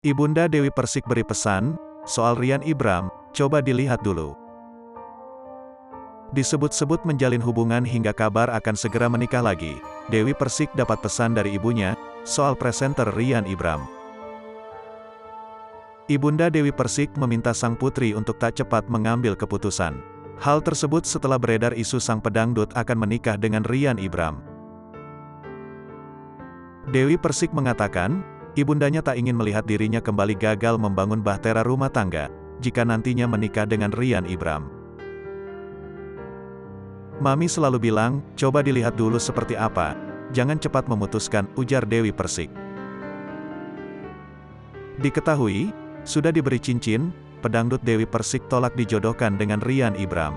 Ibunda Dewi Persik beri pesan, soal Ryan Ibram, coba dilihat dulu. Disebut-sebut menjalin hubungan hingga kabar akan segera menikah lagi, Dewi Persik dapat pesan dari ibunya, soal presenter Ryan Ibram. Ibunda Dewi Persik meminta sang putri untuk tak cepat mengambil keputusan. Hal tersebut setelah beredar isu sang pedangdut akan menikah dengan Ryan Ibram. Dewi Persik mengatakan, ibundanya tak ingin melihat dirinya kembali gagal membangun bahtera rumah tangga, jika nantinya menikah dengan Ryan Ibram. Mami selalu bilang, coba dilihat dulu seperti apa, jangan cepat memutuskan, ujar Dewi Persik. Diketahui, sudah diberi cincin, pedangdut Dewi Persik tolak dijodohkan dengan Ryan Ibram.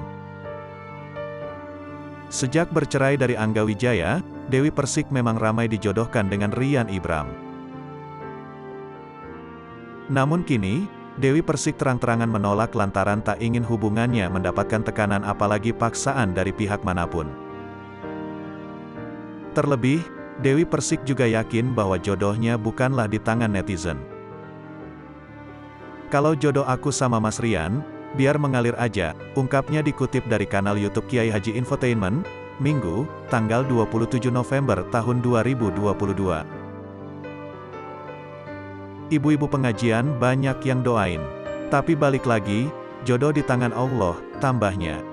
Sejak bercerai dari Angga Wijaya, Dewi Persik memang ramai dijodohkan dengan Ryan Ibram. Namun kini, Dewi Persik terang-terangan menolak lantaran tak ingin hubungannya mendapatkan tekanan apalagi paksaan dari pihak manapun. Terlebih, Dewi Persik juga yakin bahwa jodohnya bukanlah di tangan netizen. Kalau jodoh aku sama Mas Ryan, biar mengalir aja, ungkapnya dikutip dari kanal YouTube Kiai Haji Infotainment, Minggu, tanggal 27 November tahun 2022. Ibu-ibu pengajian banyak yang doain. Tapi balik lagi, jodoh di tangan Allah, tambahnya.